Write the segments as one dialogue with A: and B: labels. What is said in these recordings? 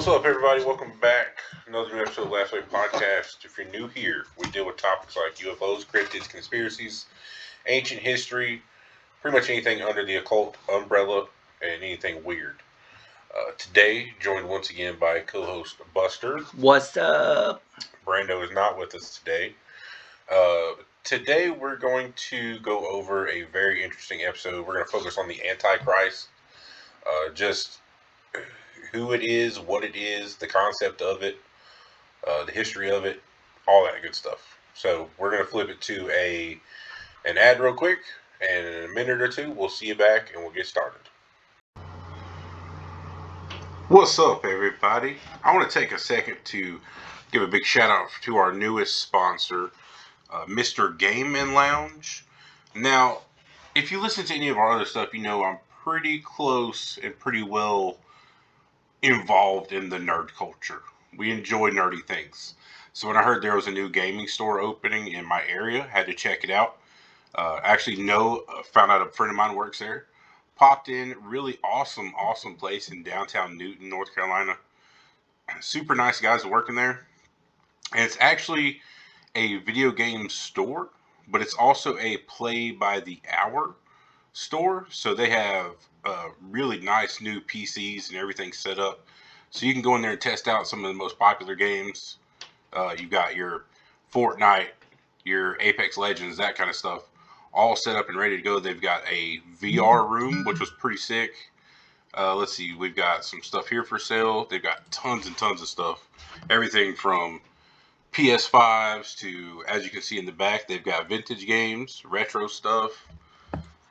A: up, everybody? Welcome back. Another new episode of Last Week Podcast. If you're new here, we deal with topics like UFOs, cryptids, conspiracies, ancient history, pretty much anything under the occult umbrella, and anything weird. Today, joined once again by co-host Buster.
B: What's up?
A: Brando is not with us today. Today, we're going to go over a very interesting episode. We're going to focus on the Antichrist. Just who it is, what it is, the concept of it, the history of it, all that good stuff. So we're going to flip it to an ad real quick, and in a minute or two, we'll see you back and we'll get started. What's up, everybody? I want to take a second to give a big shout out to our newest sponsor, Mr. Game and Lounge. Now, if you listen to any of our other stuff, you know I'm pretty close and pretty well involved in the nerd culture. We enjoy nerdy things. So when I heard there was a new gaming store opening in my area, had to check it out. Found out a friend of mine works there. Popped in, really awesome place in downtown Newton, North Carolina. Super nice guys working there. And it's actually a video game store, but it's also a play by the hour store. So they have really nice new PCs and everything set up. So you can go in there and test out some of the most popular games. You've got your Fortnite, your Apex Legends, that kind of stuff, all set up and ready to go. They've got a VR room, which was pretty sick. Let's see, we've got some stuff here for sale. They've got tons and tons of stuff. Everything from PS5s to, as you can see in the back, they've got vintage games, retro stuff,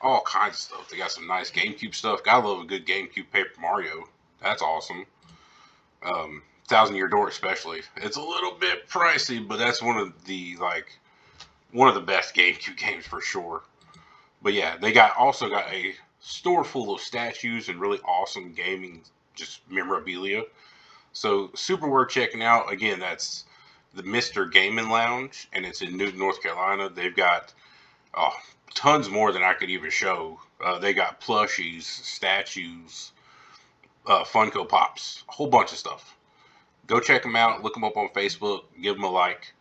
A: all kinds of stuff. They got some nice GameCube stuff. Gotta love a good GameCube Paper Mario. That's awesome. Thousand Year Door especially. It's a little bit pricey, but that's one of the best GameCube games for sure. But yeah, they also got a store full of statues and really awesome gaming, just memorabilia. So super worth checking out. Again, that's the Mr. Gaming Lounge, and it's in Newton, North Carolina. They've got tons more than I could even show. They got plushies, statues, Funko Pops, a whole bunch of stuff. Go check them out. Look them up on Facebook. Give them a like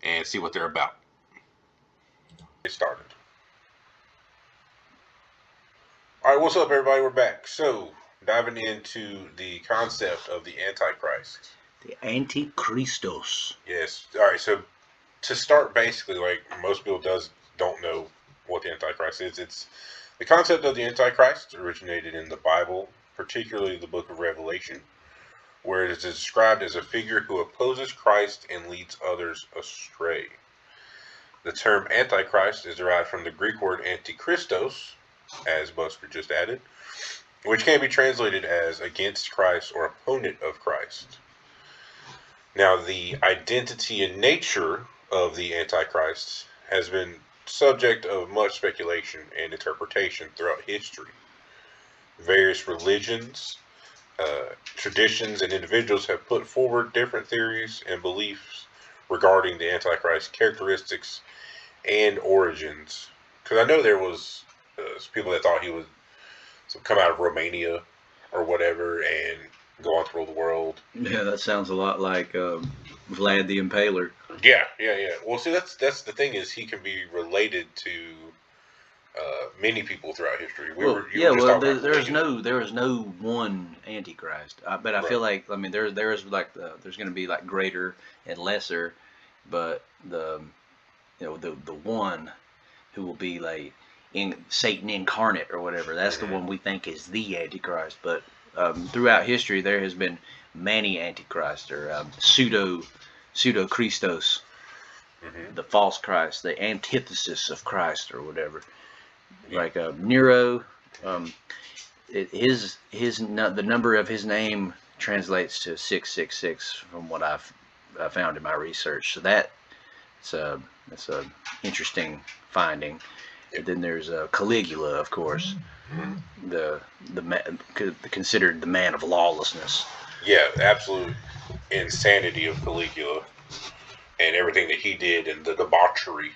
A: and see what they're about. Get started. All right, what's up, everybody? We're back. So, diving into the concept of the Antichrist.
B: The Antichristos.
A: Yes. All right. So, to start, basically, like most people don't know what the Antichrist is. It's the concept of the Antichrist originated in the Bible, particularly the Book of Revelation, where it is described as a figure who opposes Christ and leads others astray. The term Antichrist is derived from the Greek word antichristos, as Buster just added, which can be translated as against Christ or opponent of Christ. Now, the identity and nature of the Antichrist has been subject of much speculation and interpretation throughout history. Various religions, traditions, and individuals have put forward different theories and beliefs regarding the Antichrist's characteristics and origins. Because I know there was people that thought he would come out of Romania or whatever and go on to rule the world.
B: Yeah, that sounds a lot like Vlad the Impaler.
A: Yeah. Well, see, that's the thing is he can be related to many people throughout history. There
B: is no one Antichrist, but I feel like there is like there's going to be like greater and lesser, but the one who will be like Satan incarnate or whatever. That's the one we think is the Antichrist. But throughout history, there has been many Antichrists or pseudo Christos, the false Christ, the antithesis of Christ or whatever. Yeah. Like Nero, the number of his name translates to 666 from what I've found in my research. So that's a interesting finding. And then there's Caligula, of course, considered the man of lawlessness.
A: Yeah, absolute insanity of Caligula and everything that he did and the debauchery.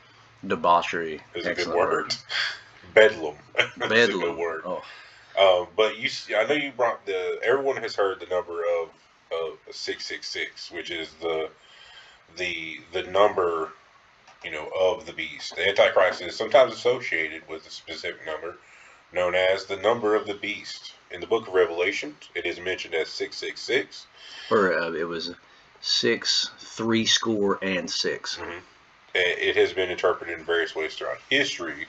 B: Debauchery
A: is a good word. Bedlam. Is a good word.
B: Oh.
A: But I know you brought everyone has heard the number of of 666, which is the number, of the beast. The Antichrist is sometimes associated with a specific number known as the number of the beast. In the book of Revelation, it is mentioned as 666.
B: Or it was 6, 6.
A: Mm-hmm. It has been interpreted in various ways throughout history.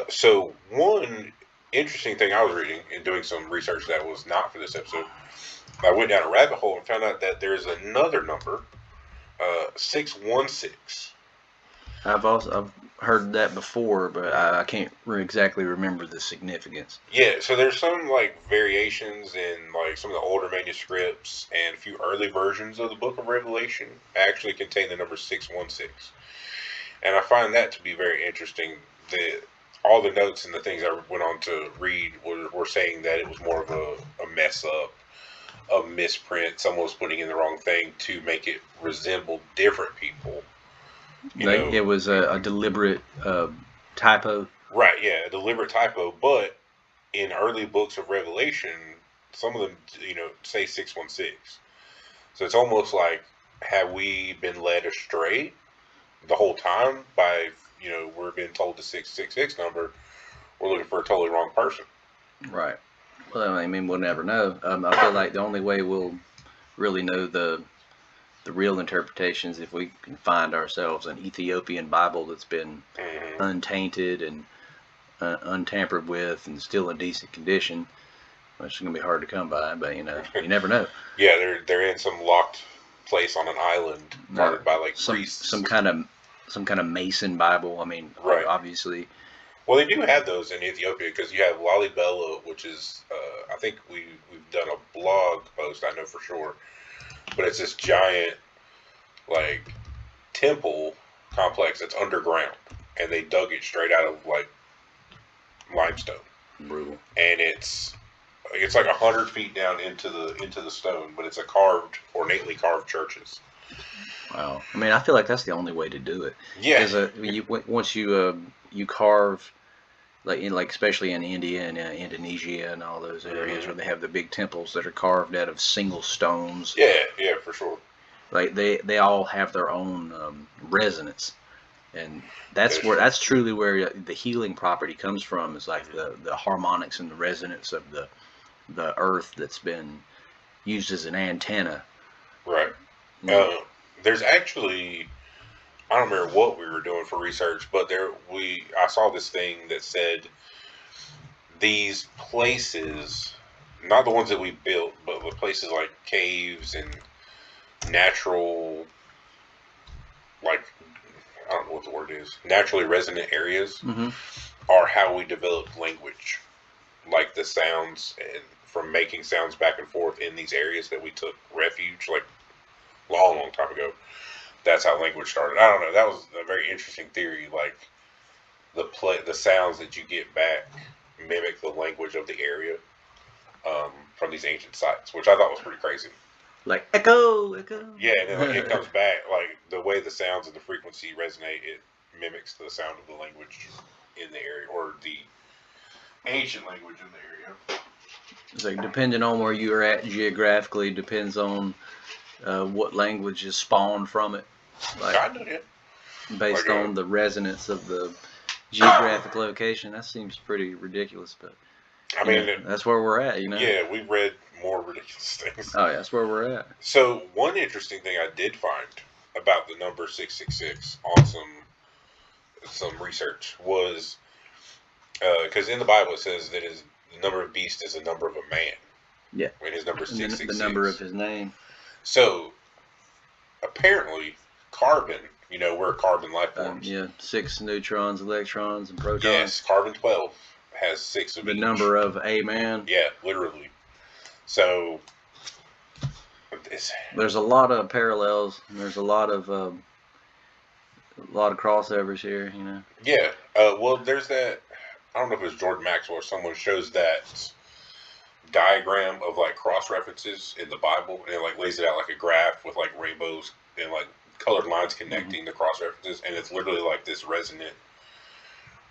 A: So one interesting thing I was reading and doing some research that was not for this episode, I went down a rabbit hole and found out that there's another number, 616.
B: I've heard that before, but I can't exactly remember the significance.
A: Yeah, so there's some like variations in like some of the older manuscripts, and a few early versions of the Book of Revelation actually contain the number 616, and I find that to be very interesting. That all the notes and the things I went on to read were saying that it was more of a mess up, a misprint. Someone was putting in the wrong thing to make it resemble different people.
B: It was a deliberate typo.
A: Right, yeah, a deliberate typo. But in early books of Revelation, some of them, say 616. So it's almost like, have we been led astray the whole time by, we're being told the 666 number, we're looking for a totally wrong person.
B: Right. Well, I mean, we'll never know. I feel like the only way we'll really know the real interpretations if we can find ourselves an Ethiopian Bible that's been untainted and untampered with and still in decent condition, which is going to be hard to come by, but you never know.
A: Yeah, they're in some locked place on an island guarded by like priests.
B: Some kind of Mason Bible. I mean,
A: right.
B: Obviously.
A: Well, they do have those in Ethiopia because you have Lalibela, which is I think we've done a blog post, I know for sure. But it's this giant, like, temple complex that's underground, and they dug it straight out of like limestone.
B: Brutal.
A: And it's like 100 feet down into the stone, but it's ornately carved churches.
B: Wow. I mean, I feel like that's the only way to do it.
A: Yeah.
B: Because once you carve, like especially in India and Indonesia and all those areas where they have the big temples that are carved out of single stones.
A: Yeah, for sure.
B: Like they all have their own resonance, and that's truly where the healing property comes from. Is like the harmonics and the resonance of the earth that's been used as an antenna.
A: Right. There's actually, I don't remember what we were doing for research, but I saw this thing that said these places, not the ones that we built, but the places like caves and natural, like, I don't know what the word is, naturally resonant areas are how we developed language. Like the sounds, and from making sounds back and forth in these areas that we took refuge, like long time ago. That's how language started. I don't know. That was a very interesting theory. Like the sounds that you get back mimic the language of the area from these ancient sites, which I thought was pretty crazy.
B: Like echo.
A: Yeah, and then it comes back like the way the sounds and the frequency resonate. It mimics the sound of the language in the area, or the ancient language in the area.
B: It's like depending on where you're at geographically, depends on what language is spawned from it. Like,
A: I know that.
B: Based on the resonance of the geographic location. That seems pretty ridiculous, but
A: I mean,
B: that's where we're at,
A: Yeah, we've read more ridiculous things.
B: Oh, yeah, that's where we're at.
A: So, one interesting thing I did find about the number 666 on some research was, because in the Bible it says that the number of beast is the number of a man.
B: Yeah.
A: And his number is 666.
B: The number of his name.
A: So, apparently, carbon, we're carbon life forms.
B: 6 neutrons, electrons, and protons.
A: Yes, carbon-12 has 6 of each.
B: The number of a man.
A: Yeah, literally. So,
B: there's a lot of parallels. And there's a lot of crossovers here,
A: Yeah. Well, there's that, I don't know if it was Jordan Maxwell or someone shows that diagram of like cross references in the Bible, and it like lays it out like a graph with like rainbows and like colored lines connecting the cross references, and it's literally like this resonant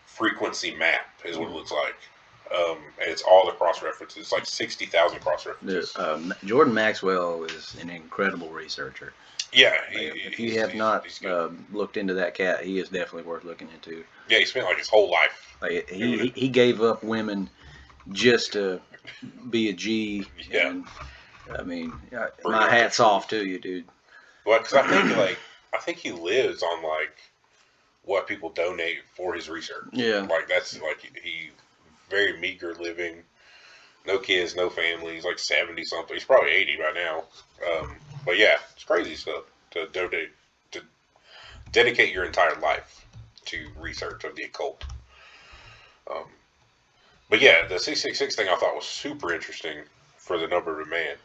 A: frequency map is what it looks like. and it's all the cross references. It's like 60,000 cross references.
B: Jordan Maxwell is an incredible researcher.
A: Yeah,
B: if you have not looked into that cat, he is definitely worth looking into.
A: Yeah, he spent like his whole life.
B: Like he gave up women just to be a G.
A: Yeah.
B: And, I mean, my hat's off to you, dude.
A: Well, because I think he lives on like what people donate for his research.
B: Yeah.
A: Like that's like he very meager living, no kids, no family. He's like 70 something. He's probably 80 by now. But yeah, it's crazy stuff to dedicate your entire life to research of the occult. But yeah, the 666 thing I thought was super interesting for the number of man.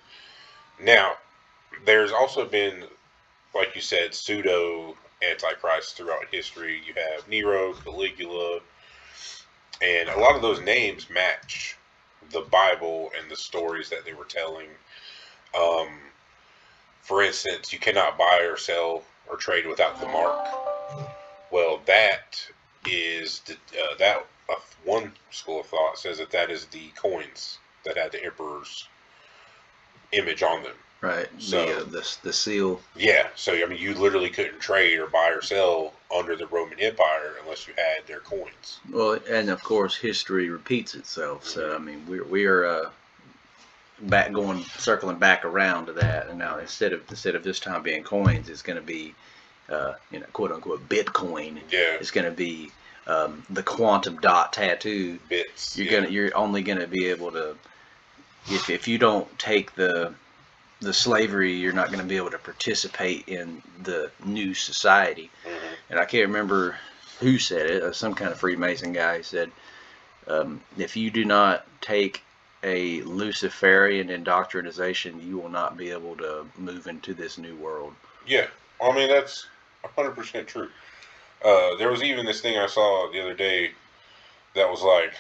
A: Now, there's also been, like you said, pseudo antichrist throughout history. You have Nero, Caligula, and a lot of those names match the Bible and the stories that they were telling. For instance, you cannot buy or sell or trade without the mark. Well, that is one school of thought says that is the coins that had the emperor's image on them.
B: Right. So the seal.
A: Yeah. So I mean, you literally couldn't trade or buy or sell under the Roman Empire unless you had their coins.
B: Well, and of course, history repeats itself. So I mean, we are circling back around to that, and now instead of this time being coins, it's going to be quote unquote Bitcoin.
A: Yeah.
B: It's going to be the quantum dot tattoo.
A: Bits.
B: You're only gonna be able to, if you don't take the slavery, you're not going to be able to participate in the new society.
A: Mm-hmm.
B: And I can't remember who said it. Some kind of Freemason guy said, if you do not take a Luciferian indoctrination, you will not be able to move into this new world.
A: Yeah, I mean that's 100% true. There was even this thing I saw the other day that was like,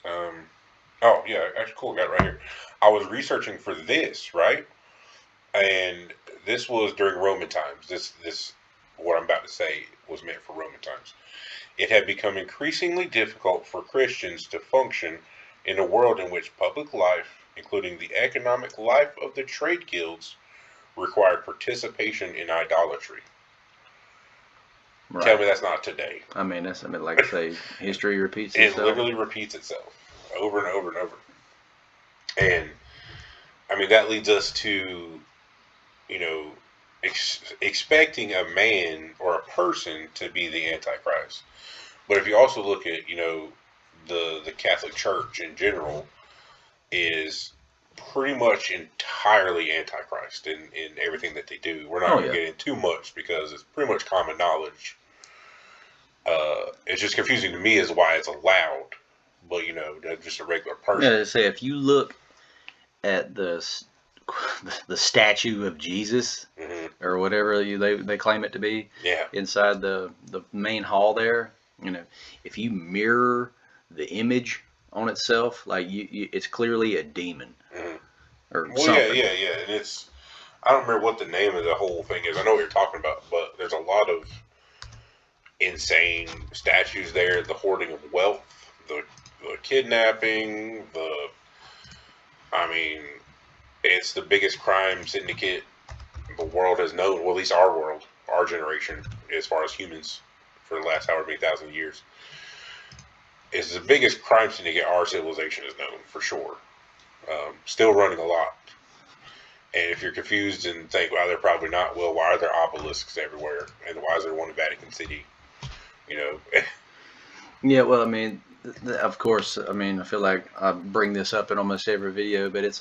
A: oh yeah, actually cool, got it right here. I was researching for this, right? And this was during Roman times. This what I'm about to say was meant for Roman times. It had become increasingly difficult for Christians to function in a world in which public life, including the economic life of the trade guilds, required participation in idolatry. Right. Tell me that's not today.
B: I mean, like I say, history repeats itself.
A: It literally repeats itself over and over and over. And, I mean, that leads us to, expecting a man or a person to be the Antichrist. But if you also look at, the Catholic Church in general is pretty much entirely Antichrist in everything that they do. We're not going to get into too much because it's pretty much common knowledge. It's just confusing to me as why it's allowed. But, just a regular person.
B: Yeah, say if you look at the statue of Jesus, mm-hmm. or whatever they claim it to be, inside the main hall there, if you mirror the image on itself, like it's clearly a demon, mm-hmm. or something.
A: Yeah, and I don't remember what the name of the whole thing is. I know what you're talking about, but there's a lot of insane statues there. The hoarding of wealth, the kidnapping, it's the biggest crime syndicate the world has known. Well, at least our generation, as far as humans, for the last however many thousand years. It's the biggest crime syndicate our civilization has known, for sure. Still running a lot. And if you're confused and think, well, they're probably not, well, why are there obelisks everywhere? And why is there one in Vatican City?
B: Yeah, well, I mean, of course, I feel like I bring this up in almost every video, but it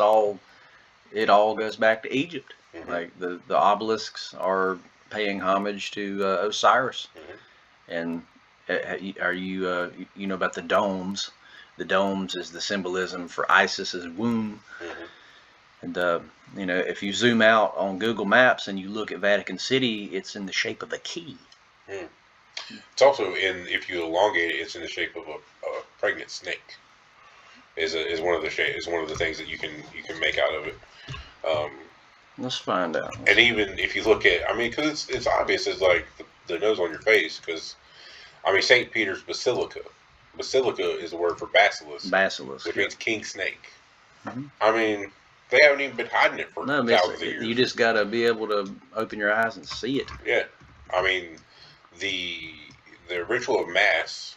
B: all goes back to Egypt. Mm-hmm. Like the obelisks are paying homage to Osiris. Mm-hmm. And are you you know about the domes? The domes is the symbolism for Isis's womb. Mm-hmm. And if you zoom out on Google Maps and you look at Vatican City, it's in the shape of a key.
A: Mm. It's also if you elongate it, it's in the shape of a pregnant snake. Is one of the things that you can make out of it.
B: Let's find out.
A: And even if you look at, because it's obvious, it's like the nose on your face, because St. Peter's Basilica, basilica is the word for basilisk,
B: Basilisk.
A: which means king snake.
B: Mm-hmm.
A: I mean, they haven't even been hiding it for thousands of years.
B: You just got to be able to open your eyes and see it.
A: Yeah, I mean, the ritual of mass,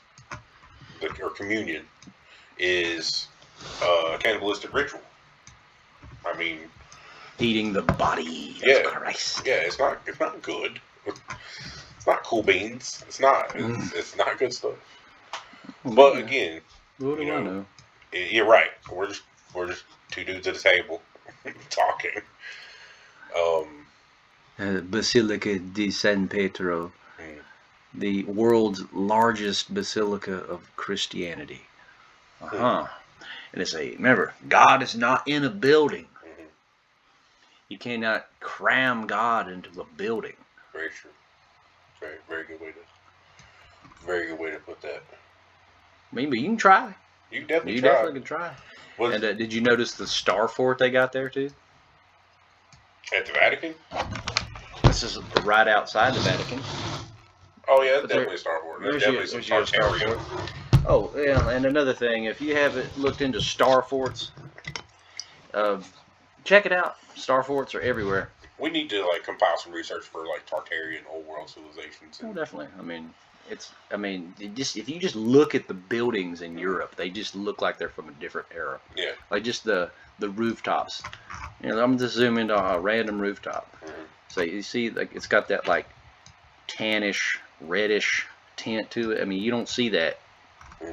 A: or communion, is a cannibalistic ritual. I mean,
B: eating the body of Christ.
A: Yeah, it's not good. It's not cool beans. It's not good stuff. But again,
B: what do I know?
A: You're right. We're just two dudes at a table talking.
B: Basilica di San Pietro, the world's largest basilica of Christianity. And it's remember, God is not in a building.
A: Mm-hmm.
B: You cannot cram God into a building.
A: Very true. Very good way to put that.
B: I mean, but you can try.
A: You definitely
B: can try. And did you notice the star fort they got there too?
A: At the Vatican?
B: This is right outside the Vatican.
A: Oh yeah, that's definitely a star fort. There's definitely some Tartaria.
B: Oh yeah, and another thing, if you haven't looked into star forts, check it out. Star forts are everywhere.
A: We need to compile some research for Tartarian old world civilizations.
B: Oh, definitely. If you just look at the buildings in Europe, they just look like they're from a different era.
A: Yeah.
B: Like just the rooftops. I'm just zooming into a random rooftop.
A: Mm-hmm.
B: So you see, it's got that tannish, reddish tint to it. I mean, you don't see that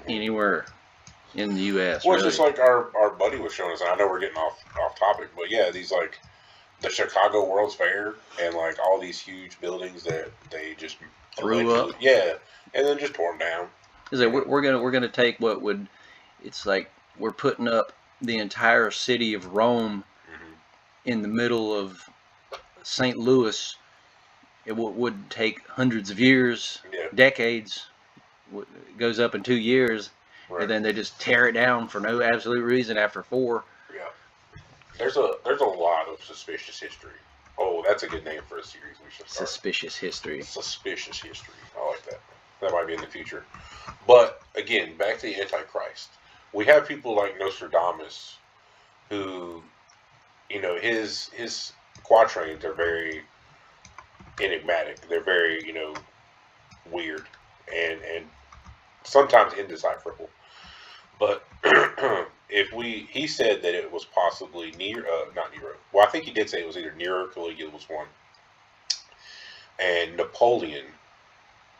B: anywhere in the U.S.
A: Well, really. It's just our buddy was showing us. And I know we're getting off topic, but yeah, these the Chicago World's Fair and all these huge buildings that they just
B: threw up.
A: Yeah, and then just tore them down.
B: Is we're gonna take what would, it's we're putting up the entire city of Rome in the middle of St. Louis. It would take hundreds of years, decades. It goes up in 2 years, and then they just tear it down for no absolute reason after 4.
A: Yeah, there's a lot of suspicious history. Oh, that's a good name for a series. We should start.
B: Suspicious history.
A: Suspicious history. I like that. That might be in the future. But again, back to the Antichrist. We have people like Nostradamus, who, his quatrains are very enigmatic. They're very, weird and sometimes indecipherable. But he said that it was possibly not Nero. Well, I think he did say it was either Nero or Caligula was one, and Napoleon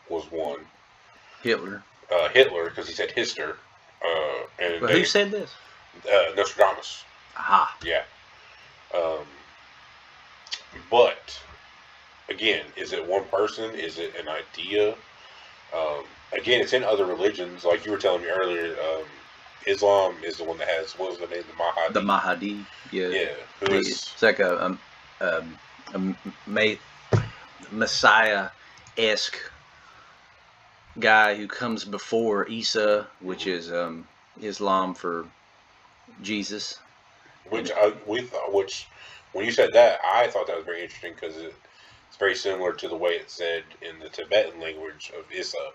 A: was one.
B: Hitler,
A: because he said Hister.
B: But who said this?
A: Nostradamus.
B: Aha.
A: Yeah. But again, is it one person? Is it an idea? Again, it's in other religions. Like you were telling me earlier, Islam is the one that has, what was the name?
B: The Mahdi. Yeah.
A: Yeah.
B: It's like a Messiah-esque guy who comes before Isa, which is Islam for Jesus.
A: Which when you said that, I thought that was very interesting because it's very similar to the way it's said in the Tibetan language of Isa.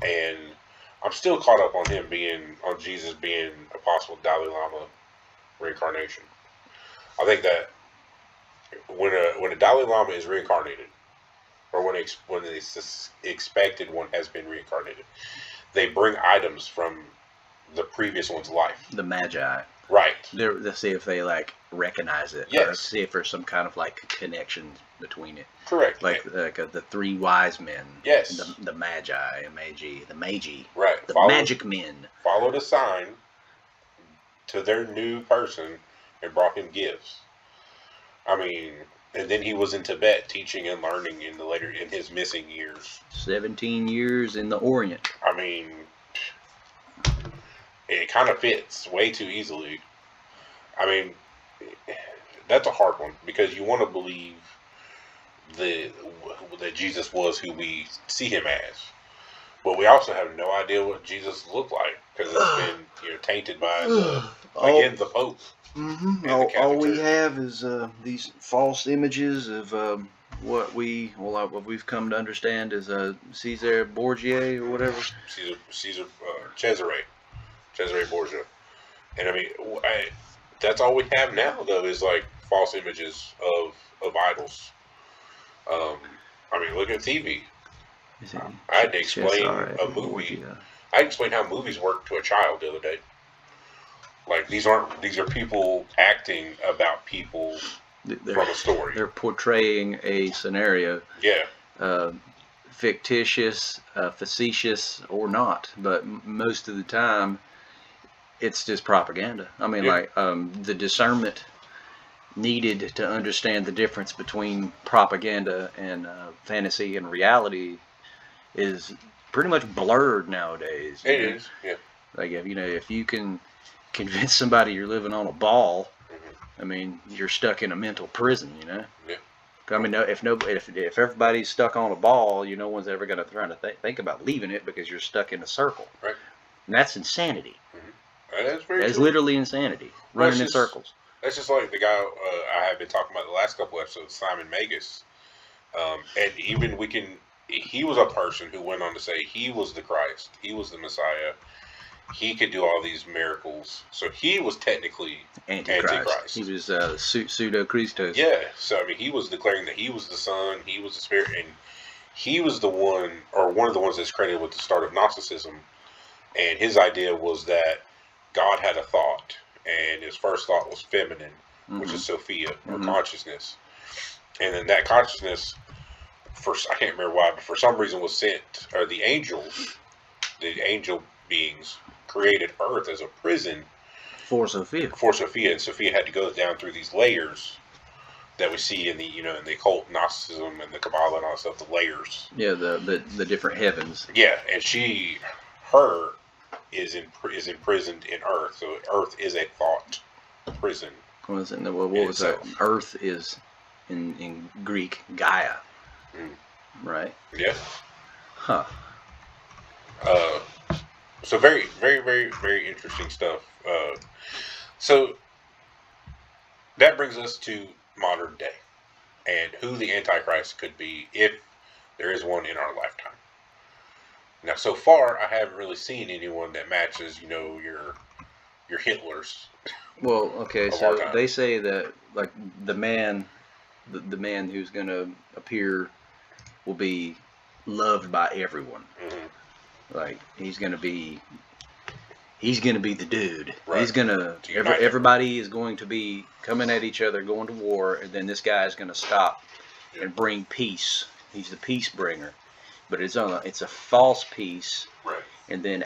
A: And I'm still caught up on Jesus being a possible Dalai Lama reincarnation. I think that when a Dalai Lama is reincarnated, or when the expected one has been reincarnated, they bring items from the previous one's life.
B: The Magi.
A: Right.
B: They'll see if they recognize it.
A: Yes.
B: Or see if there's some kind of connection between it.
A: Correct.
B: The 3 wise men.
A: Yes.
B: The Magi, the Magi.
A: Right.
B: The magic men.
A: Followed a sign to their new person and brought him gifts. I mean, and then he was in Tibet teaching and learning in his missing years.
B: 17 years in the Orient.
A: I mean, it kind of fits way too easily. I mean, that's a hard one because you want to believe that Jesus was who we see him as, but we also have no idea what Jesus looked like because it's been tainted by the Pope.
B: Mm-hmm. All we have is these false images of what we've come to understand is Caesar Borgia or whatever.
A: Caesar Cesare Borgia, and I mean, that's all we have now though is like false images of idols. Um, I mean, look at TV. I had to explain a movie.
B: Borgia.
A: I explained how movies work to a child the other day. Like these are people acting about people from a story.
B: They're portraying a scenario.
A: Yeah.
B: Fictitious, facetious, or not, but most of the time, it's just propaganda. I mean, like the discernment needed to understand the difference between propaganda and fantasy and reality is pretty much blurred nowadays.
A: It is, yeah.
B: Like if you can convince somebody you're living on a ball, I mean, you're stuck in a mental prison, you know.
A: Yeah.
B: I mean, if everybody's stuck on a ball, no one's ever going to try to think about leaving it because you're stuck in a circle.
A: Right.
B: And that's insanity.
A: That's very
B: That's
A: true.
B: literally insanity. Running in circles.
A: That's just like the guy I have been talking about the last couple episodes, Simon Magus. And even he was a person who went on to say he was the Christ. He was the Messiah. He could do all these miracles. So he was technically Antichrist.
B: He was pseudo-Christos.
A: Yeah. So, I mean, he was declaring that he was the Son, he was the Spirit, and he was the one, or one of the ones that's credited with the start of Gnosticism. And his idea was that God had a thought, and his first thought was feminine, which is Sophia, or consciousness. And then that consciousness, I can't remember why, but for some reason was sent, or the angel beings created Earth as a prison
B: for Sophia.
A: And Sophia had to go down through these layers that we see in the in the occult Gnosticism and the Kabbalah and all that stuff. The layers.
B: Yeah, the different heavens.
A: Yeah, and her is imprisoned in Earth. So Earth is a thought prison.
B: What was it? What was that? Earth is in Greek Gaia. Right.
A: Yeah.
B: Huh.
A: So very, very, very, very interesting stuff. So that brings us to modern day and who the Antichrist could be if there is one in our lifetime. Now, so far, I haven't really seen anyone that matches, your Hitlers.
B: Well, okay, so they say that like the man who's going to appear will be loved by everyone. Like he's gonna be the dude.
A: Right.
B: He's gonna everybody is going to be coming at each other, going to war, and then this guy is gonna stop and bring peace. He's the peace bringer, but it's a false peace.
A: Right.
B: And then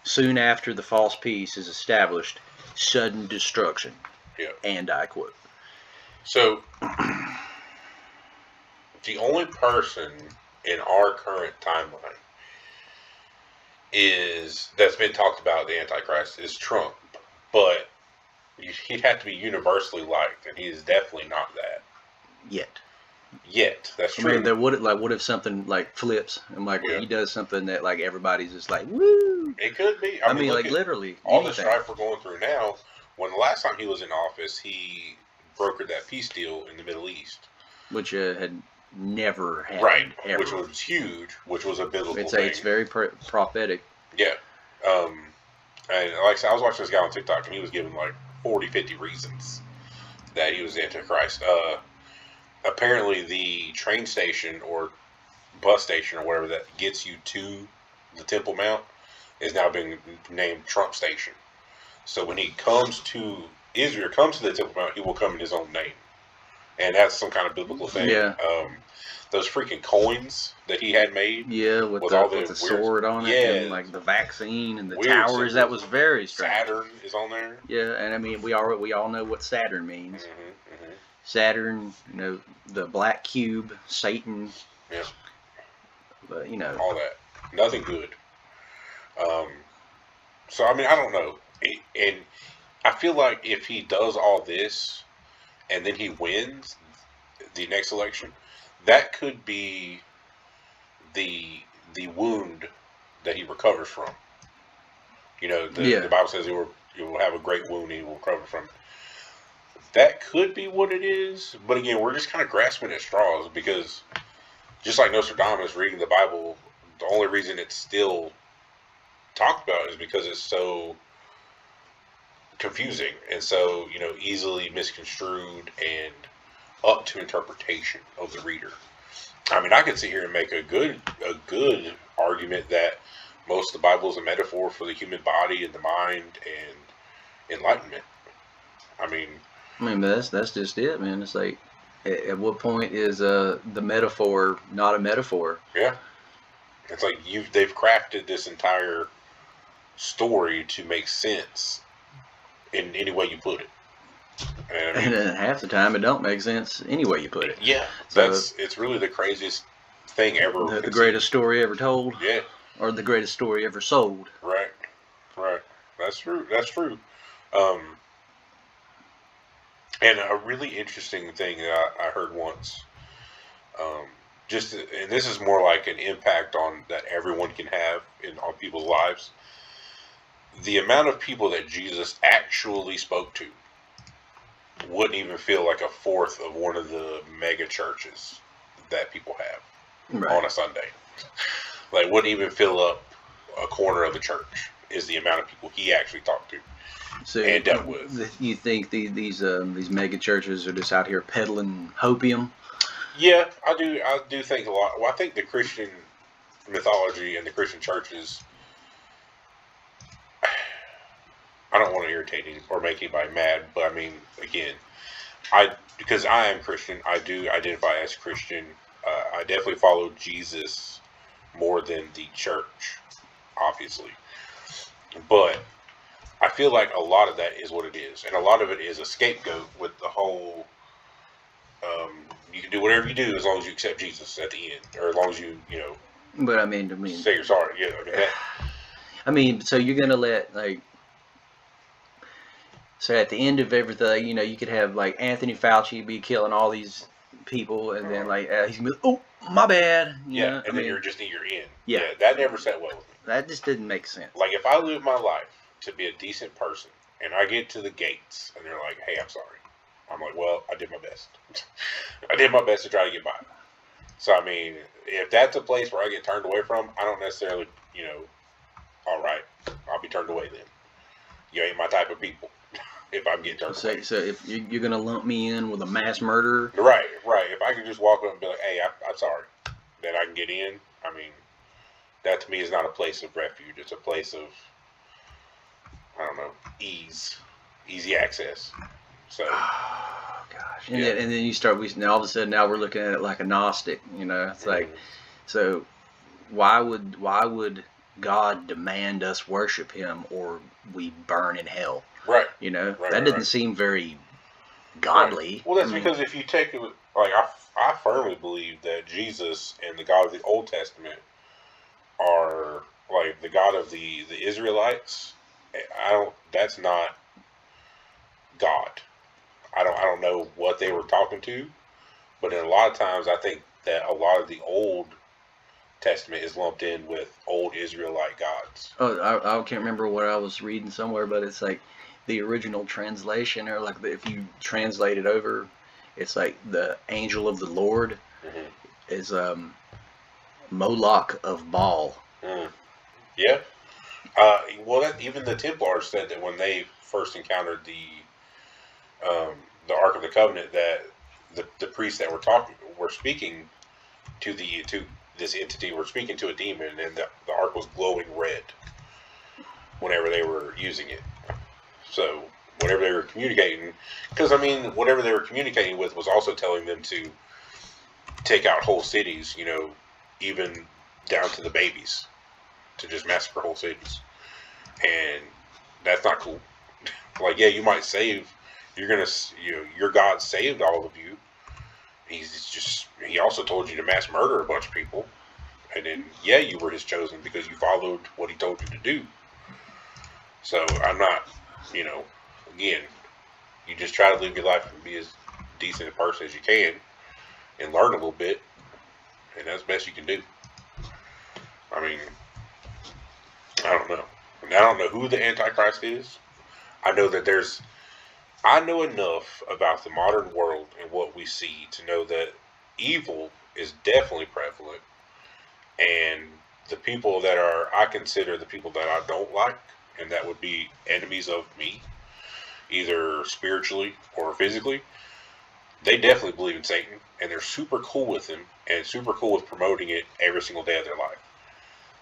B: soon after the false peace is established, sudden destruction.
A: Yeah. And
B: I quote.
A: So the only person in our current timeline that's been talked about the Antichrist is Trump, but he'd have to be universally liked, and he is definitely not that yet. That's true.
B: I mean, what if something like flips and he does something that like everybody's just like woo?
A: It could be.
B: I mean like literally
A: all the strife we're going through now. When the last time he was in office, he brokered that peace deal in the Middle East,
B: which had never happened.
A: Right,
B: ever.
A: Which was huge, which was a biblical thing.
B: It's very prophetic.
A: Yeah. And like I said, I was watching this guy on TikTok, and he was giving like 40, 50 reasons that he was Antichrist. Apparently, the train station or bus station or whatever that gets you to the Temple Mount is now being named Trump Station. So when he comes to Israel, comes to the Temple Mount, he will come in his own name. And that's some kind of biblical thing.
B: Yeah.
A: Those freaking coins that he had made.
B: Yeah, with the sword on it. Yeah. And like the vaccine and the towers. Symbols. That was very strange.
A: Saturn is on there.
B: Yeah, and I mean, we all know what Saturn means. Saturn, the black cube, Satan.
A: Yeah.
B: But,
A: all that. Nothing good. So, I mean, I don't know. And I feel like if he does all this and then he wins the next election, that could be the wound that he recovers from. The Bible says he will have a great wound and he will recover from it. that could be what it is. But again, we're just kind of grasping at straws because just like Nostradamus reading the Bible, the only reason it's still talked about is because it's so confusing and so, easily misconstrued and up to interpretation of the reader. I mean, I could sit here and make a good argument that most of the Bible is a metaphor for the human body and the mind and enlightenment. I mean,
B: but that's just it, man. It's like, at what point is the metaphor not a metaphor?
A: Yeah, it's like they've crafted this entire story to make sense in any way you put it. And,
B: and then half the time it don't make sense any way you put it.
A: Yeah,
B: so
A: it's really the craziest thing ever.
B: The greatest story ever told.
A: Yeah.
B: Or the greatest story ever sold.
A: Right. That's true. And a really interesting thing that I heard once, and this is more like an impact on that everyone can have on people's lives. The amount of people that Jesus actually spoke to wouldn't even feel like a fourth of one of the mega churches that people have on a Sunday. Like, wouldn't even fill up a corner of the church is the amount of people he actually talked to and dealt with.
B: You think these mega churches are just out here peddling hopium?
A: Yeah, I do think a lot. Well, I think the Christian mythology and the Christian churches, I don't want to irritate or make anybody mad, but I mean, again, because I am Christian, I do identify as Christian. I definitely follow Jesus more than the church, obviously. But I feel like a lot of that is what it is. And a lot of it is a scapegoat with the whole, you can do whatever you do as long as you accept Jesus at the end. Or as long as you,
B: But I mean,
A: say you're sorry. Yeah,
B: I mean, so you're going to let, so at the end of everything, you could have, Anthony Fauci be killing all these people, and then, he's going to be, oh, my bad.
A: And then you're in.
B: Yeah.
A: That never sat well with me.
B: That just didn't make sense.
A: Like, if I live my life to be a decent person, and I get to the gates, and they're like, hey, I'm sorry. I'm like, well, I did my best. I did my best to try to get by. So, I mean, if that's a place where I get turned away from, I don't necessarily, all right, I'll be turned away then. You ain't my type of people. If I'm getting turned away.
B: So if you're going to lump me in with a mass murderer?
A: Right. If I can just walk up and be like, hey, I'm sorry, then I can get in. I mean, that to me is not a place of refuge. It's a place of, I don't know, easy access. So.
B: Oh, gosh. And then you start, all of a sudden now we're looking at it like a Gnostic, It's like, so why would God demand us worship him or we burn in hell?
A: Right.
B: That doesn't seem very godly.
A: Right. Well, that's because if you take it, I firmly believe that Jesus and the God of the Old Testament are like the God of the Israelites. That's not God. I don't know what they were talking to, but in a lot of times I think that a lot of the Old Testament is lumped in with old Israelite gods.
B: Oh, I can't remember what I was reading somewhere, but it's like the original translation, or if you translate it over, it's like the angel of the Lord is Moloch of Baal.
A: Yeah. Well, even the Templars said that when they first encountered the Ark of the Covenant, that the priests that were speaking to this entity were speaking to a demon, and the Ark was glowing red whenever they were using it. So whatever they were communicating, because I mean, whatever they were communicating with was also telling them to take out whole cities, even down to the babies, to just massacre whole cities. And that's not cool. Like, yeah, you might save, your God saved all of you. He also told you to mass murder a bunch of people. And then, yeah, you were his chosen because you followed what he told you to do. So I'm not, again, you just try to live your life and be as decent a person as you can and learn a little bit. And that's the best you can do. I mean, I don't know. I don't know who the Antichrist is. I know that there's I know enough about the modern world and what we see to know that evil is definitely prevalent, and the people that are, I consider the people that I don't like, and that would be enemies of me, either spiritually or physically, they definitely believe in Satan, and they're super cool with him, and super cool with promoting it every single day of their life.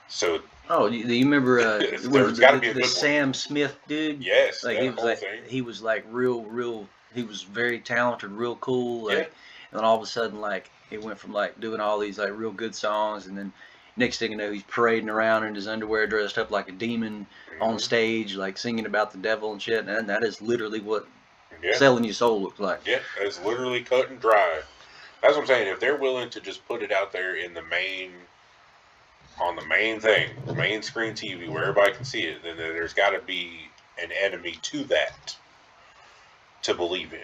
A: So,
B: Oh, do you remember
A: there's got to be a
B: the
A: good one.
B: Sam Smith dude?
A: Yes,
B: Like
A: that whole thing.
B: he was like real. He was very talented, real cool. Like,
A: Yeah.
B: and then all of a sudden, like he went from like doing all these like real good songs, and then next thing you know, he's parading around in his underwear, dressed up like a demon on stage, like singing about the devil and shit. And that is literally what
A: Yeah.
B: selling your soul looks like.
A: Yeah, it's literally cut and dry. That's what I'm saying. If they're willing to just put it out there in the main, on the main thing, main screen TV where everybody can see it, then there's got to be an enemy to that to believe in.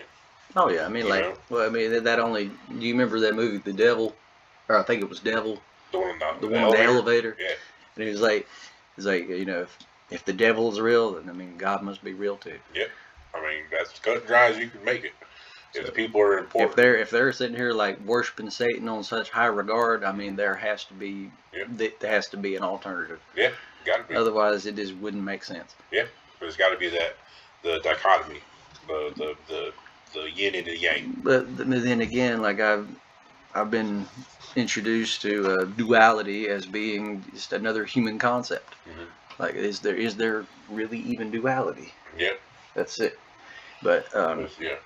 B: Oh yeah, I mean,
A: You
B: like,
A: know?
B: well, I mean that only. Do you remember that movie, The Devil? Or I think it was Devil,
A: The one on
B: the one on the elevator.
A: Yeah.
B: And he was like, you know, if the devil is real, then I mean, God must be real too.
A: Yep. I mean, that's cut and dry as you can make it. If
B: So,
A: the people are important.
B: if they're sitting here like worshiping Satan on such high regard, I mean, there has to be an alternative.
A: Yeah, got to be.
B: Otherwise, it just wouldn't make sense.
A: Yeah, there's got to be the dichotomy, the yin and the yang.
B: But then again, like I've been introduced to duality as being just another human concept.
A: Mm-hmm.
B: Like, is there really even duality?
A: Yeah.
B: That's it. But
A: yeah.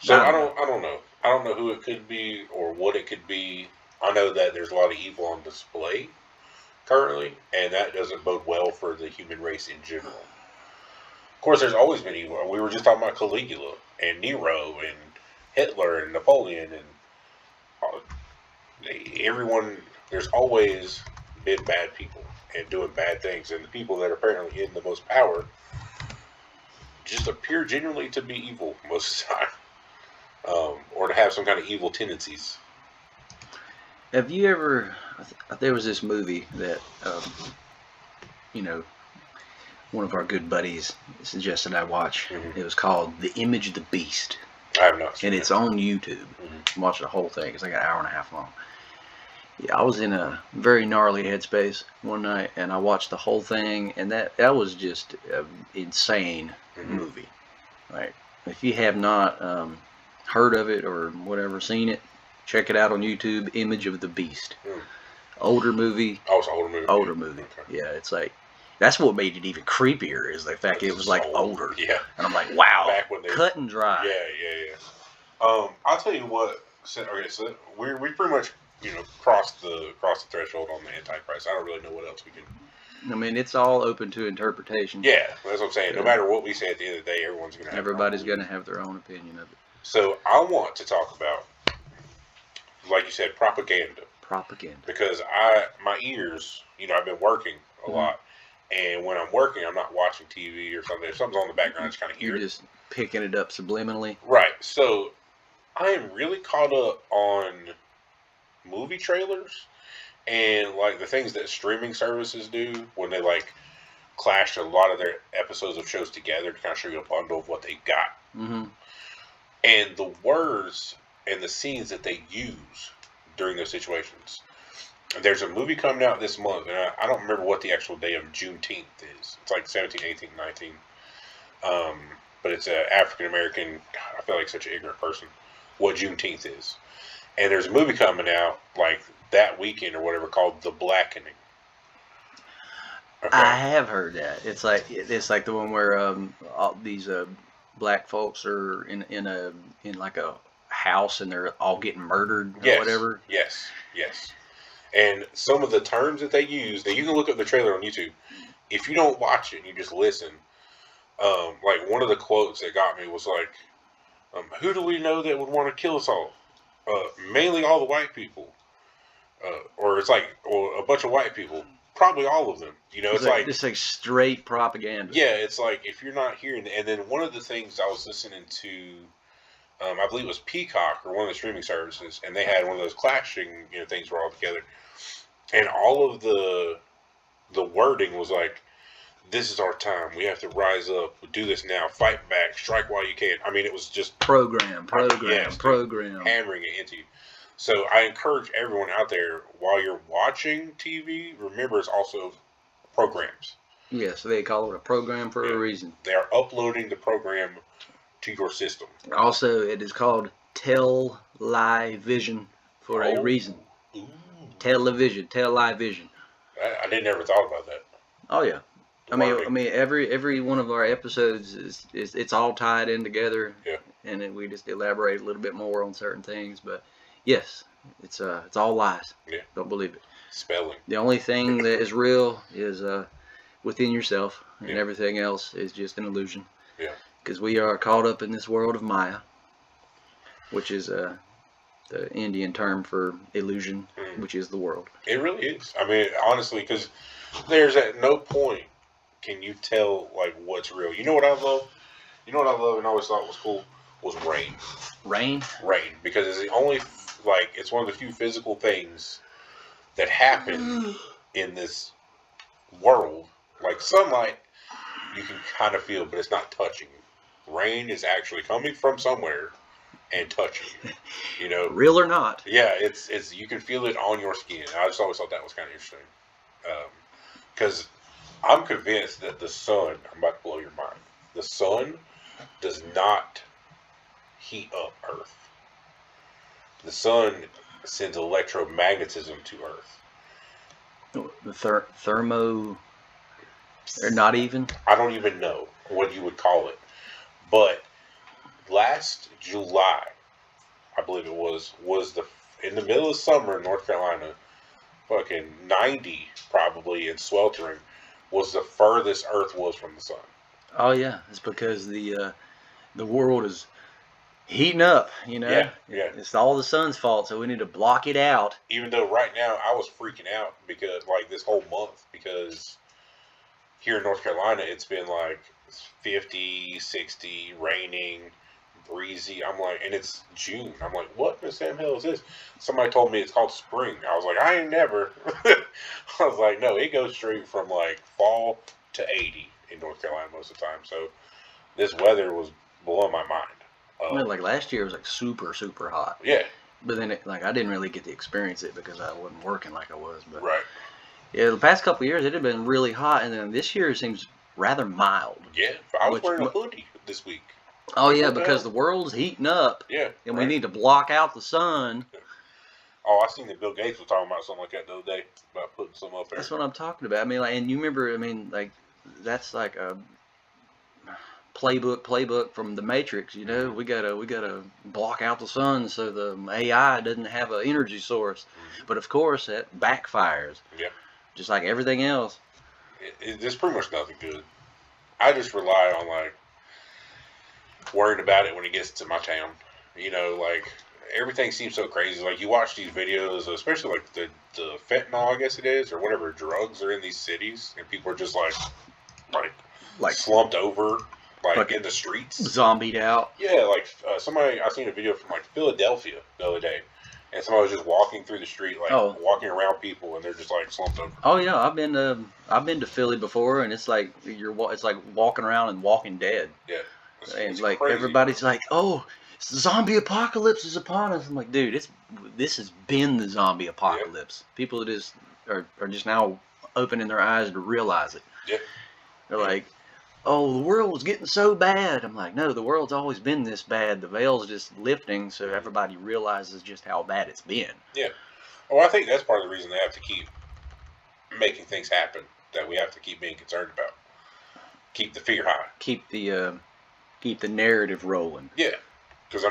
A: So I don't know. I don't know who it could be or what it could be. I know that there's a lot of evil on display currently, and that doesn't bode well for the human race in general. Of course, there's always been evil. We were just talking about Caligula and Nero and Hitler and Napoleon and everyone. There's always been bad people and doing bad things, and the people that are apparently in the most power just appear genuinely to be evil most of the time, or to have some kind of evil tendencies.
B: Have you ever? There was this movie that, you know, one of our good buddies suggested I watch.
A: Mm-hmm.
B: It was called The Image of the Beast.
A: I have not seen
B: and
A: that.
B: It's on YouTube.
A: Mm-hmm.
B: Watch the whole thing. It's like an hour and a half long. Yeah, I was in a very gnarly headspace one night, and I watched the whole thing, and that was just an insane movie. Like, if you have not heard of it or whatever, seen it, check it out on YouTube. Image of the Beast. Older movie.
A: Oh, it's an older movie.
B: Older movie. Okay. Yeah, it's like, that's what made it even creepier, is the fact it was like older.
A: Yeah.
B: And I'm like, wow,
A: back when they
B: cut and dry.
A: Yeah. I'll tell you what. Okay, so we pretty much crossed the threshold on the Antichrist. I don't really know what else we can.
B: I mean, it's all open to interpretation.
A: Yeah, that's what I'm saying. No matter what we say at the end of the day, everybody's
B: going to have their own opinion of it.
A: So I want to talk about, like you said, propaganda.
B: Propaganda.
A: Because my ears, I've been working a lot. And when I'm working, I'm not watching TV or something. If something's on the background, I just kind of hear it.
B: You're just picking it up subliminally.
A: Right. So I am really caught up on movie trailers and like the things that streaming services do when they like clash a lot of their episodes of shows together to kind of show you a bundle of what they got.
B: Mm-hmm.
A: And the words and the scenes that they use during those situations. There's a movie coming out this month, and I don't remember what the actual day of Juneteenth is. It's like 17, 18, 19. But it's an African-American, God, I feel like such an ignorant person, what Juneteenth is. And there's a movie coming out like that weekend or whatever called The Blackening.
B: Okay. I have heard that. It's like the one where all these black folks are in like a house and they're all getting murdered or whatever.
A: Yes. And some of the terms that they use, that you can look up the trailer on YouTube. If you don't watch it and you just listen, like one of the quotes that got me was like, "Who do we know that would want to kill us all? Mainly all the white people, or it's like a bunch of white people, probably all of them. It's like
B: just like straight propaganda.
A: Yeah, it's like if you're not hearing, and then one of the things I was listening to. I believe it was Peacock or one of the streaming services, and they had one of those clashing, things were all together, and all of the wording was like, this is our time. We have to rise up. We do this now. Fight back. Strike while you can. I mean, it was just
B: program,
A: yes, hammering it into you. So I encourage everyone out there, while you're watching TV, remember it's also programs.
B: Yes, they call it a program for a reason.
A: They are uploading the program to your system.
B: Also, it is called television for a reason.
A: Ooh.
B: Television.
A: I didn't ever thought about that.
B: Oh yeah. I mean, every one of our episodes is it's all tied in together.
A: Yeah.
B: And then we just elaborate a little bit more on certain things, but yes, it's all lies.
A: Yeah.
B: Don't believe it.
A: Spelling.
B: The only thing that is real is within yourself, and everything else is just an illusion.
A: Yeah.
B: Because we are caught up in this world of Maya, which is the Indian term for illusion, which is the world.
A: It really is. I mean, honestly, because there's at no point can you tell like what's real. You know what I love? You know what I love and always thought was cool was rain.
B: Rain,
A: because it's the only it's one of the few physical things that happen in this world. Like sunlight, you can kind of feel, but it's not touching you. Rain is actually coming from somewhere and touching you. You know,
B: real or not.
A: Yeah, it's you can feel it on your skin. I just always thought that was kind of interesting, because I'm convinced that the sun. I'm about to blow your mind. The sun does not heat up Earth. The sun sends electromagnetism to Earth.
B: The thermo. Or not even.
A: I don't even know what you would call it, but last July, I believe it was in the middle of summer in North Carolina, fucking 90 probably and sweltering, was the furthest Earth was from the sun.
B: Oh yeah, it's because the world is heating up. You know,
A: yeah.
B: It's all the sun's fault, so we need to block it out.
A: Even though right now I was freaking out because this whole month because here in North Carolina it's been 50, 60, raining, breezy. I'm like, and it's June. I'm like, what the Sam hell is this? Somebody told me it's called spring. I was like, I ain't never. I was like, no, it goes straight from fall to 80 in North Carolina most of the time. So this weather was blowing my mind.
B: I mean, last year was super, super hot.
A: Yeah.
B: But then I didn't really get to experience it because I wasn't working like I was. But
A: right.
B: Yeah, the past couple of years it had been really hot, and then this year it seems rather mild.
A: Yeah, I was wearing a hoodie this week.
B: Oh yeah, because the world's heating up.
A: Yeah,
B: and we need to block out the sun.
A: Yeah. Oh, I seen that Bill Gates was talking about something like that the other day about putting some up there.
B: That's what I'm talking about. I mean, and you remember? I mean, that's like a playbook from the Matrix. You know, we gotta block out the sun so the AI doesn't have an energy source. But of course, that backfires.
A: Yeah.
B: Just like everything else.
A: There's pretty much nothing good. I just rely on worrying about it when it gets to my town. You know, everything seems so crazy. You watch these videos, especially the fentanyl, I guess it is, or whatever drugs are in these cities, and people are just slumped over, in the streets,
B: zombied out.
A: Yeah, I seen a video from Philadelphia the other day. And somebody was just walking through the street, walking around people, and they're just slumped over.
B: Oh yeah, I've been to Philly before, and it's it's like walking around and Walking Dead.
A: Yeah,
B: it's crazy. Everybody's like, oh, the zombie apocalypse is upon us. I'm like, dude, this has been the zombie apocalypse. Yeah. People are just now opening their eyes to realize it.
A: Yeah,
B: they're like, oh, the world's getting so bad. I'm like, no, the world's always been this bad. The veil's just lifting, so everybody realizes just how bad it's been.
A: Yeah. Well, I think that's part of the reason they have to keep making things happen that we have to keep being concerned about. Keep the fear high.
B: Keep the narrative rolling.
A: Yeah. Because,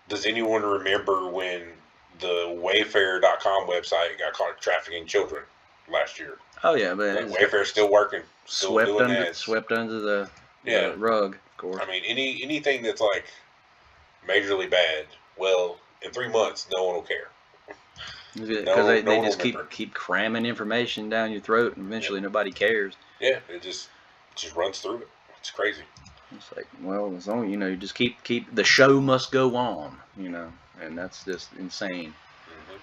A: does anyone remember when the Wayfair.com website got caught trafficking children last year?
B: Oh yeah, but
A: Wayfair's still working, swept
B: under the rug, of course.
A: I mean, anything that's majorly bad. Well, in 3 months, no one will care.
B: Because they just keep cramming information down your throat, and eventually nobody cares.
A: Yeah, it just runs through it. It's crazy.
B: It's well, as long you just keep the show must go on, and that's just insane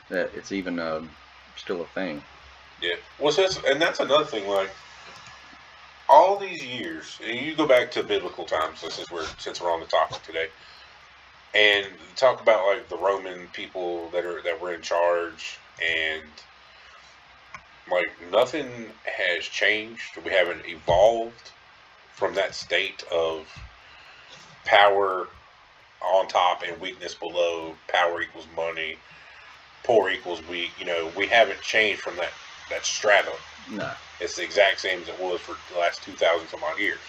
B: that it's even still a thing.
A: Yeah. Well, that's another thing. Like all these years, and you go back to biblical times. Since we're on the topic today, and talk about like the Roman people that were in charge, and like nothing has changed. We haven't evolved from that state of power on top and weakness below. Power equals money. Poor equals weak. We haven't changed from that strata.
B: No.
A: It's the exact same as it was for the last 2,000 some odd years.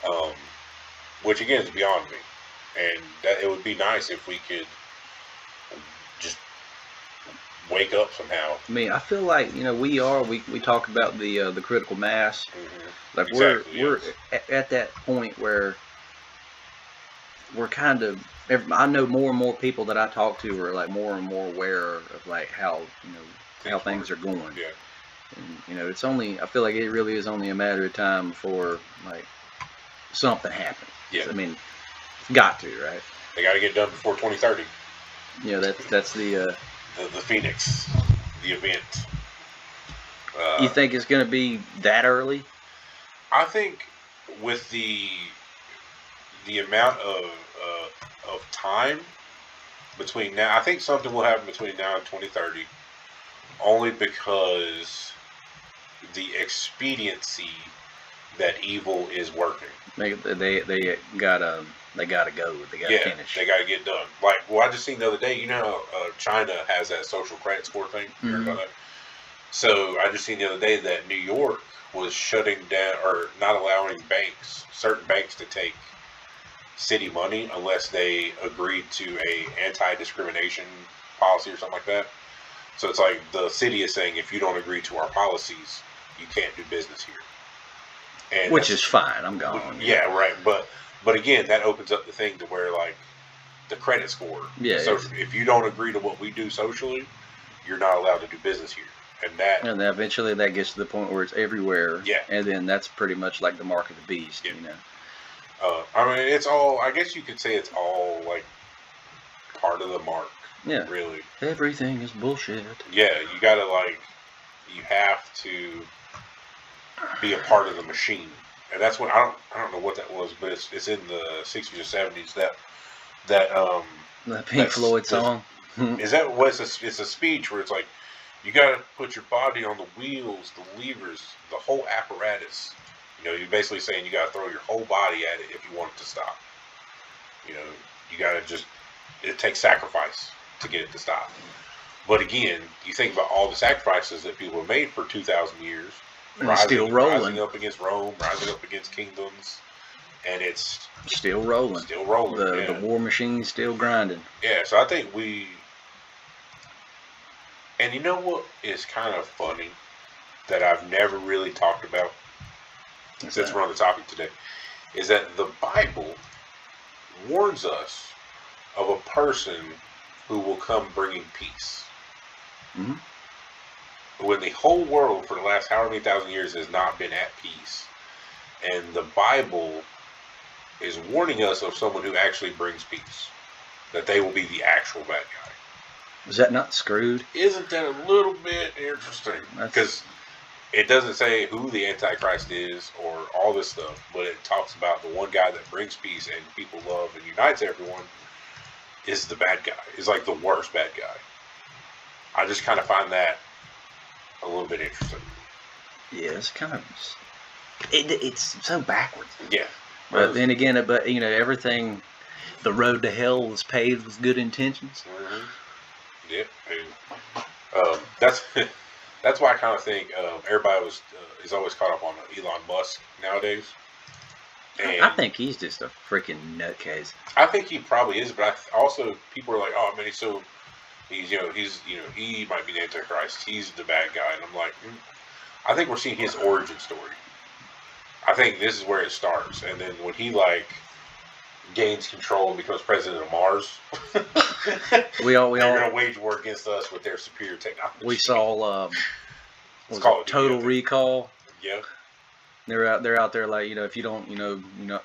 A: Um, which again is beyond me. And that it would be nice if we could just wake up somehow.
B: I mean, I feel like we talk about the critical mass.
A: Mm-hmm.
B: Like
A: Exactly,
B: we're
A: yes.
B: at that point where we're kind of. I know more and more people that I talk to are like more and more aware of like how how things are going.
A: Yeah.
B: And it's only. I feel like it really is only a matter of time before like something happens.
A: Yeah.
B: I mean, it's got to, right?
A: They got to get done before 2030.
B: That's the.
A: The Phoenix, the event.
B: You think it's going to be that early?
A: I think with the amount of time between now, I think something will happen between now and 2030, only because the expediency that evil is working.
B: They gotta go. They gotta finish.
A: They gotta get done. Like, well, I just seen the other day. China has that social credit score thing. You heard about that? So I just seen the other day that New York was shutting down or not allowing certain banks to take city money unless they agreed to a anti-discrimination policy or something like that. So it's like the city is saying, if you don't agree to our policies, you can't do business here. And
B: which is fine. I'm gone.
A: Yeah, right. But again, that opens up the thing to where like the credit score.
B: Yeah.
A: So if you don't agree to what we do socially, you're not allowed to do business here. And then
B: eventually that gets to the point where it's everywhere.
A: Yeah.
B: And then that's pretty much like the mark of the beast.
A: Yeah. I mean, it's all. I guess you could say it's all like part of the mark.
B: Yeah.
A: Really.
B: Everything is bullshit.
A: Yeah, you gotta you have to be a part of the machine, and that's what I don't know what that was, but it's in the 60s or 70s
B: that Pink Floyd song.
A: Is that what it's a speech where it's like you gotta put your body on the wheels, the levers, the whole apparatus. You're basically saying you gotta throw your whole body at it if you want it to stop. You gotta it takes sacrifice to get it to stop. But again, you think about all the sacrifices that people have made for 2,000 years.
B: Still rolling.
A: Rising up against Rome, rising up against kingdoms, and it's
B: still rolling.
A: Still rolling.
B: The war machine's still grinding.
A: Yeah, so I think and you know what is kind of funny that I've never really talked about since we're on the topic today, is that the Bible warns us of a person who will come bringing peace.
B: Mm-hmm.
A: When the whole world for the last however many thousand years has not been at peace, and the Bible is warning us of someone who actually brings peace, that they will be the actual bad guy.
B: Is that not screwed?
A: Isn't that a little bit interesting? Because it doesn't say who the Antichrist is or all this stuff, but it talks about the one guy that brings peace and people love and unites everyone is the bad guy. Is like the worst bad guy. I just kind of find that a little bit interesting.
B: Yeah, it's kind of it's so backwards.
A: Yeah,
B: but then again, everything, the road to hell was paved with good intentions.
A: Mm-hmm. Yeah, and that's why I kind of think everybody is always caught up on Elon Musk nowadays. And
B: I think he's just a freaking nutcase.
A: I think he probably is, but also people are like, oh man, he might be the Antichrist. He's the bad guy, and I'm like, I think we're seeing his origin story. I think this is where it starts, and then when he gains control and becomes president of Mars, they're gonna wage war against us with their superior technology.
B: We saw it's called Total Recall.
A: Yeah.
B: They're out there like, if you don't,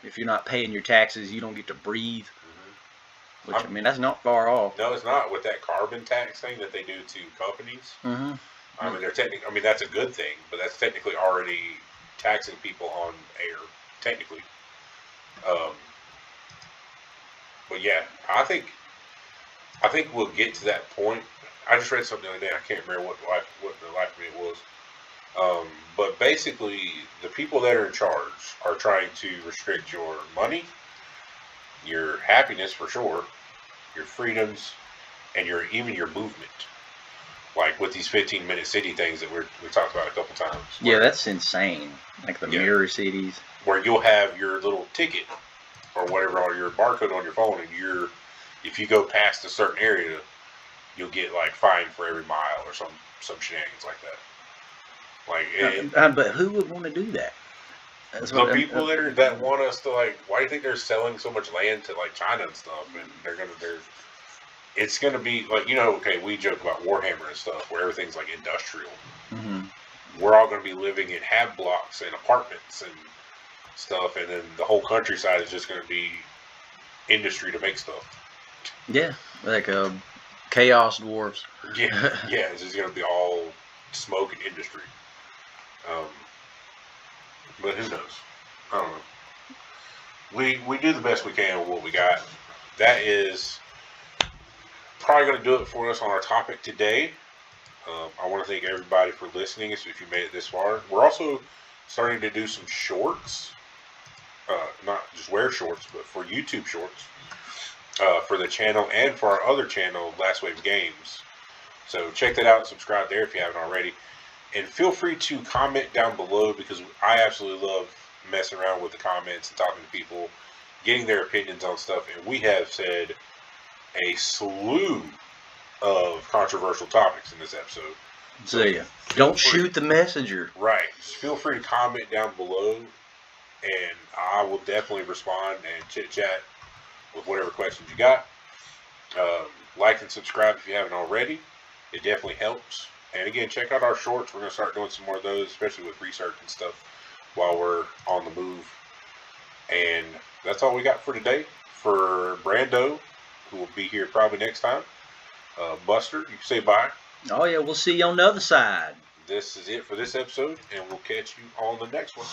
B: if you're not paying your taxes, you don't get to breathe. Mm-hmm. Which, I mean, that's not far off.
A: No, it's not, with that carbon tax thing that they do to companies.
B: Mm-hmm.
A: I mean, I mean, that's a good thing, but that's technically already taxing people on air, technically. Um, but yeah, I think we'll get to that point. I just read something the other day. I can't remember what the life of me it was. But basically, the people that are in charge are trying to restrict your money, your happiness for sure, your freedoms, and even your movement. Like with these 15-minute city things that we talked about a couple times.
B: Yeah, that's insane. Like the mirror cities,
A: where you'll have your little ticket or whatever on your barcode on your phone, and if you go past a certain area, you'll get like fined for every mile or some shenanigans like that. Like,
B: but who would want to do that?
A: That's the people that want us to like. Why do you think they're selling so much land to like China and stuff? And it's gonna be like, okay, we joke about Warhammer and stuff where everything's like industrial.
B: Mm-hmm.
A: We're all gonna be living in hab blocks and apartments and stuff, and then the whole countryside is just gonna be industry to make stuff.
B: Yeah, like chaos dwarves.
A: Yeah, it's just gonna be all smoke and industry. But who knows? I don't know. We do the best we can with what we got. That is probably going to do it for us on our topic today. I want to thank everybody for listening. If you made it this far, we're also starting to do some shorts. Not just wear shorts, but for YouTube shorts for the channel and for our other channel, Last Wave Games. So check that out and subscribe there if you haven't already. And feel free to comment down below because I absolutely love messing around with the comments and talking to people, getting their opinions on stuff. And we have said a slew of controversial topics in this episode.
B: So yeah, don't shoot the messenger.
A: Right. Just feel free to comment down below, and I will definitely respond and chit chat with whatever questions you got. Like and subscribe if you haven't already. It definitely helps. And again, check out our shorts. We're going to start doing some more of those, especially with research and stuff while we're on the move. And that's all we got for today. For Brando, who will be here probably next time, Buster, you can say bye.
B: Oh, yeah, we'll see you on the other side.
A: This is it for this episode, and we'll catch you on the next one.